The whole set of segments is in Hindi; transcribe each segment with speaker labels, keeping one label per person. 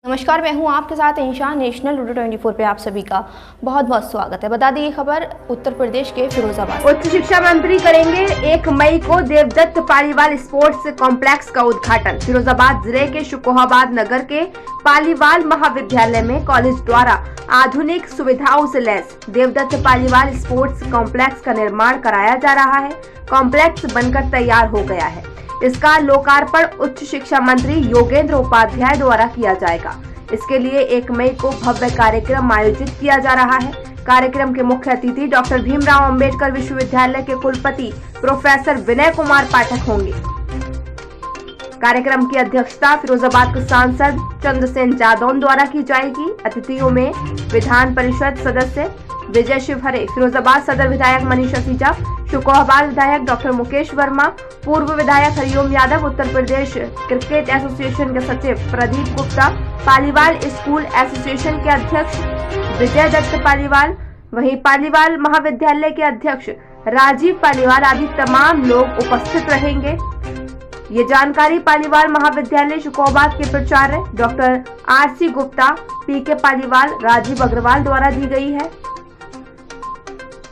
Speaker 1: नमस्कार, मैं हूं आपके साथ इंशान। नेशनल लूडो 24 पे आप सभी का बहुत बहुत स्वागत है। बता दें ये खबर उत्तर प्रदेश के फिरोजाबाद।
Speaker 2: उच्च शिक्षा मंत्री करेंगे 1 मई को देवदत्त पालीवाल स्पोर्ट्स कॉम्प्लेक्स का उद्घाटन। फिरोजाबाद जिले के शुकोहाबाद नगर के पालीवाल महाविद्यालय में कॉलेज द्वारा आधुनिक सुविधाओं से lace Devdutt Paliwal sports complex का निर्माण कराया जा रहा है। कॉम्प्लेक्स बनकर तैयार हो गया है। इसका लोकार्पण उच्च शिक्षा मंत्री योगेंद्र उपाध्याय द्वारा किया जाएगा। इसके लिए 1 मई को भव्य कार्यक्रम आयोजित किया जा रहा है। कार्यक्रम के मुख्य अतिथि डॉक्टर भीमराव अंबेडकर विश्वविद्यालय के कुलपति प्रोफेसर विनय कुमार पाठक होंगे। कार्यक्रम की अध्यक्षता फिरोजाबाद के सांसद चंद्रसेन जादौन द्वारा की जाएगी। अतिथियों में विधान परिषद सदस्य विजय शिवहरे, फिरोजाबाद सदर विधायक मनीष असीजा, शुकोहाबाद विधायक डॉक्टर मुकेश वर्मा, पूर्व विधायक हरिओम यादव, उत्तर प्रदेश क्रिकेट एसोसिएशन के सचिव प्रदीप गुप्ता, पालीवाल स्कूल एसोसिएशन के अध्यक्ष विजय दत्त पालीवाल, वहीं पालीवाल महाविद्यालय के अध्यक्ष राजीव पालीवाल आदि तमाम लोग उपस्थित रहेंगे। ये जानकारी पालीवाल महाविद्यालय शुकोहाबाद के प्राचार्य doctor R C. Gupta, P K. Paliwal, Rajeev Agarwal द्वारा दी गई है।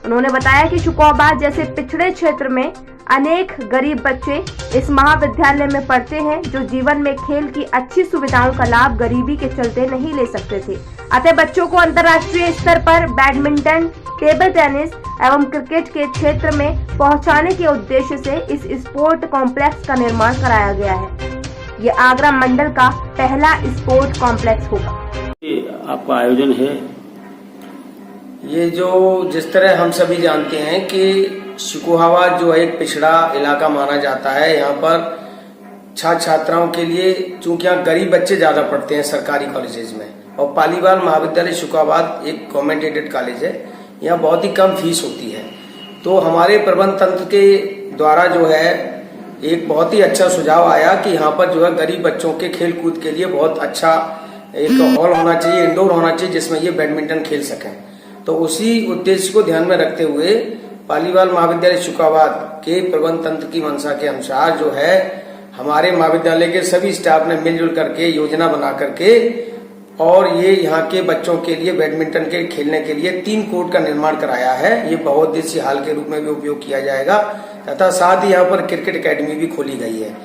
Speaker 2: उन्होंने बताया कि शुकोहाबाद जैसे पिछड़े क्षेत्र में अनेक गरीब बच्चे इस महाविद्यालय में पढ़ते हैं, जो जीवन में खेल की अच्छी सुविधाओं का लाभ गरीबी के चलते नहीं ले सकते थे। अतः बच्चों को अंतर्राष्ट्रीय स्तर पर बैडमिंटन, टेबल टेनिस एवं क्रिकेट के क्षेत्र में पहुंचाने के उद्देश्य से इस स्पोर्ट कॉम्प्लेक्स का निर्माण कराया गया है। ये आगरा मंडल का पहला स्पोर्ट कॉम्प्लेक्स होगा।
Speaker 3: आपका आयोजन है
Speaker 4: ये जो जिस तरह हम सभी जानते हैं कि शुकोहाबाद जो एक पिछड़ा इलाका माना जाता है, यहाँ पर छात्र छात्राओं के लिए चूंकि यहाँ गरीब बच्चे ज्यादा पढ़ते हैं सरकारी कॉलेजेस में, और पालीवाल महाविद्यालय शुकोहाबाद एक गवर्नमेंट एडेड कॉलेज है, यहाँ बहुत ही कम फीस होती है। तो हमारे प्रबंध तंत्र के द्वारा जो है एक बहुत ही अच्छा सुझाव आया कि यहाँ पर जो है गरीब बच्चों के खेल कूद के लिए बहुत अच्छा एक हॉल होना चाहिए, इंडोर होना चाहिए, जिसमें ये बैडमिंटन खेल सकें। तो उसी उद्देश्य को ध्यान में रखते हुए पालीवाल महाविद्यालय शुकोहाबाद के प्रबंध तंत्र की मंशा के अनुसार जो है हमारे महाविद्यालय के सभी स्टाफ ने मिलजुल करके योजना बना करके और ये यहाँ के बच्चों के लिए बैडमिंटन के खेलने के लिए 3 कोर्ट का निर्माण कराया है। ये बहुउद्देशीय हॉल के रूप में भी उपयोग किया जाएगा तथा साथ ही यहाँ पर क्रिकेट एकेडमी भी खोली गई है।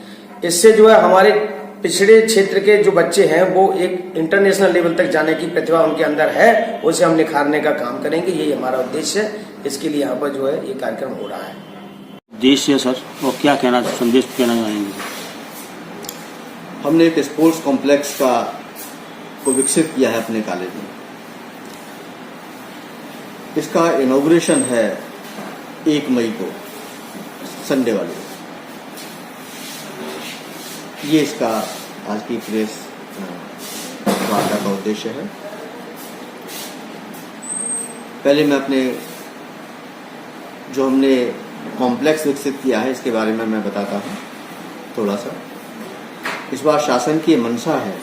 Speaker 4: इससे जो है हमारे पिछड़े क्षेत्र के जो बच्चे हैं वो एक इंटरनेशनल लेवल तक जाने की प्रतिभा उनके अंदर है, उसे हम निखारने का काम करेंगे। यही हमारा उद्देश्य है। इसके लिए यहाँ पर जो है ये कार्यक्रम हो रहा है।
Speaker 3: उद्देश्य सर, और क्या कहना संदेश कहना चाहेंगे?
Speaker 5: हमने एक स्पोर्ट्स कॉम्प्लेक्स को विकसित किया है अपने कॉलेज में। इसका इनॉग्रेशन है 1 मई को, संडे वाले। ये इसका आज की प्रेस वार्ता का उद्देश्य है। पहले मैं अपने जो हमने कॉम्प्लेक्स विकसित किया है इसके बारे में मैं बताता हूँ थोड़ा सा। इस बार शासन की मंशा है,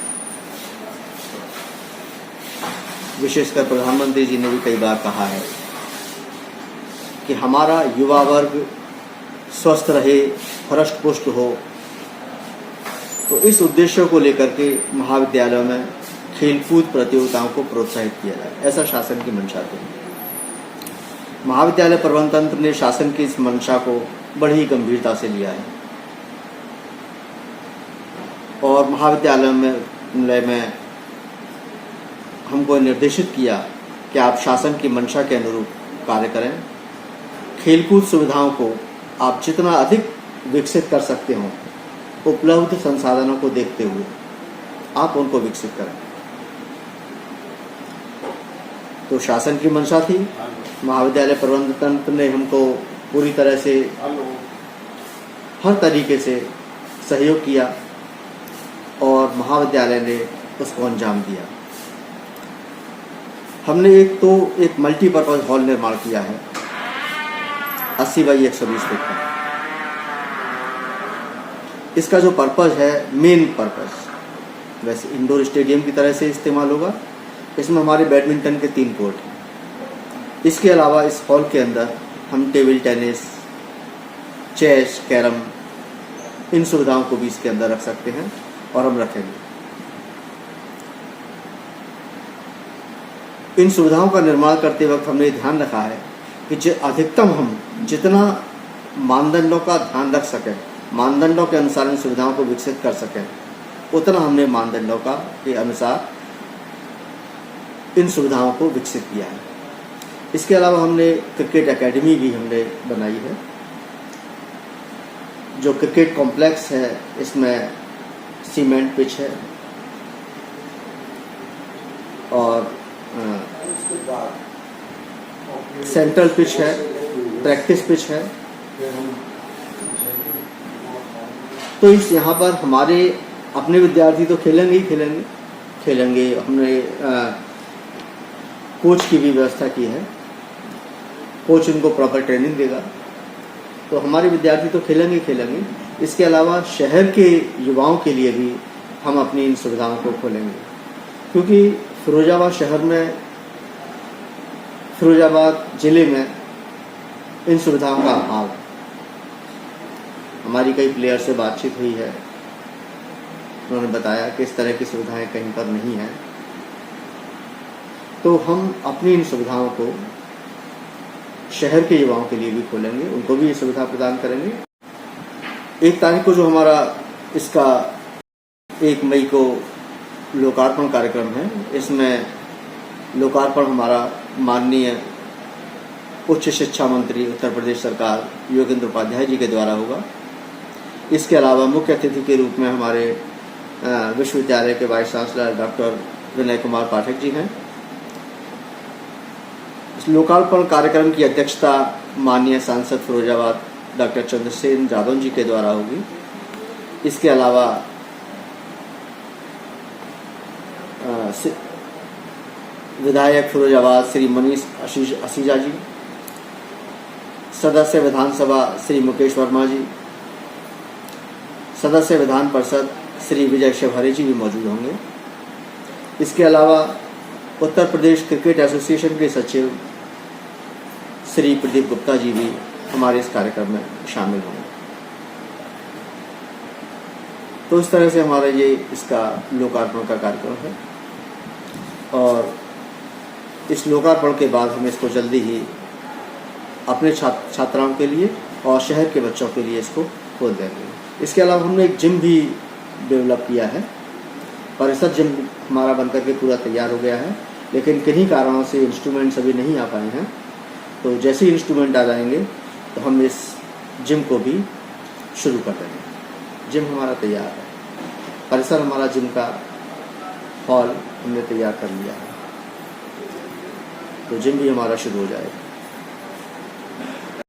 Speaker 5: विशेषकर प्रधानमंत्री जी ने भी कई बार कहा है कि हमारा युवा वर्ग स्वस्थ रहे, हृष्ट पुष्ट हो। तो इस उद्देश्य को लेकर के महाविद्यालयों में खेलकूद प्रतियोगिताओं को प्रोत्साहित किया जाए, ऐसा शासन की मंशा थी। महाविद्यालय प्रबंध तंत्र ने शासन की इस मंशा को बड़ी गंभीरता से लिया है और महाविद्यालय में हमको निर्देशित किया कि आप शासन की मंशा के अनुरूप कार्य करें। खेलकूद सुविधाओं को आप जितना अधिक विकसित कर सकते हो, उपलब्ध संसाधनों को देखते हुए आप उनको विकसित करें। तो शासन की मंशा थी। महाविद्यालय प्रबंध तंत्र ने हमको पूरी तरह से हर तरीके से सहयोग किया और महाविद्यालय ने उसको अंजाम दिया। हमने एक मल्टीपर्पज हॉल निर्माण किया है 80 बाई 120 फीट का। इसका जो पर्पज है, मेन पर्पज वैसे इंडोर स्टेडियम की तरह से इस्तेमाल होगा। इसमें हमारे बैडमिंटन के 3 कोर्ट हैं। इसके अलावा इस हॉल के अंदर हम टेबल टेनिस, चेस, कैरम, इन सुविधाओं को भी इसके अंदर रख सकते हैं और हम रखेंगे। इन सुविधाओं का निर्माण करते वक्त हमने ध्यान रखा है कि अधिकतम हम जितना मानदंडों का ध्यान रख सकें, मानदंडों के अनुसार इन सुविधाओं को विकसित कर सकें, उतना हमने मानदंडों का के अनुसार इन सुविधाओं को विकसित किया है। इसके अलावा हमने क्रिकेट एकेडमी भी हमने बनाई है। जो क्रिकेट कॉम्प्लेक्स है इसमें सीमेंट पिच है और सेंट्रल पिच है, प्रैक्टिस पिच है। तो इस यहाँ पर हमारे अपने विद्यार्थी तो खेलेंगे ही खेलेंगे। हमने कोच की भी व्यवस्था की है, कोच उनको प्रॉपर ट्रेनिंग देगा, तो हमारे विद्यार्थी तो खेलेंगे ही खेलेंगे। इसके अलावा शहर के युवाओं के लिए भी हम अपनी इन सुविधाओं को खोलेंगे, क्योंकि फिरोजाबाद शहर में, फिरोजाबाद जिले में इन सुविधाओं का अभाव है। हमारी कई प्लेयर से बातचीत हुई है, उन्होंने बताया कि इस तरह की सुविधाएं कहीं पर नहीं है। तो हम अपनी इन सुविधाओं को शहर के युवाओं के लिए भी खोलेंगे, उनको भी ये सुविधा प्रदान करेंगे। 1 तारीख को जो हमारा इसका 1 मई को लोकार्पण कार्यक्रम है, इसमें लोकार्पण हमारा माननीय उच्च शिक्षा मंत्री उत्तर प्रदेश सरकार योगेंद्र उपाध्याय जी के द्वारा होगा। इसके अलावा मुख्य अतिथि के रूप में हमारे विश्वविद्यालय के vice chancellor doctor Vinay Kumar Pathak ji हैं। इस लोकार्पण कार्यक्रम की अध्यक्षता माननीय सांसद फिरोजाबाद डॉक्टर चंद्रसेन जादौन जी के द्वारा होगी। इसके अलावा विधायक फिरोजाबाद श्री मनीष असीजा जी, सदस्य विधानसभा श्री मुकेश वर्मा जी, सदस्य विधान परिषद श्री विजय शिवहरे जी भी मौजूद होंगे। इसके अलावा उत्तर प्रदेश क्रिकेट एसोसिएशन के सचिव श्री प्रदीप गुप्ता जी भी हमारे इस कार्यक्रम में शामिल होंगे। तो इस तरह से हमारा ये इसका लोकार्पण का कार्यक्रम है और इस लोकार्पण के बाद हम इसको जल्दी ही अपने छात्राओं के लिए और शहर के बच्चों के लिए इसको खोल देंगे। इसके अलावा हमने एक जिम भी डेवलप किया है। परिसर जिम हमारा बनकर के पूरा तैयार हो गया है, लेकिन किन्हीं कारणों से इंस्ट्रूमेंट्स अभी नहीं आ पाए हैं। तो जैसे ही इंस्ट्रूमेंट आ जाएंगे तो हम इस जिम को भी शुरू कर देंगे। जिम हमारा तैयार है, परिसर हमारा जिम का हॉल हमने तैयार कर लिया है, तो जिम भी हमारा शुरू हो जाएगा।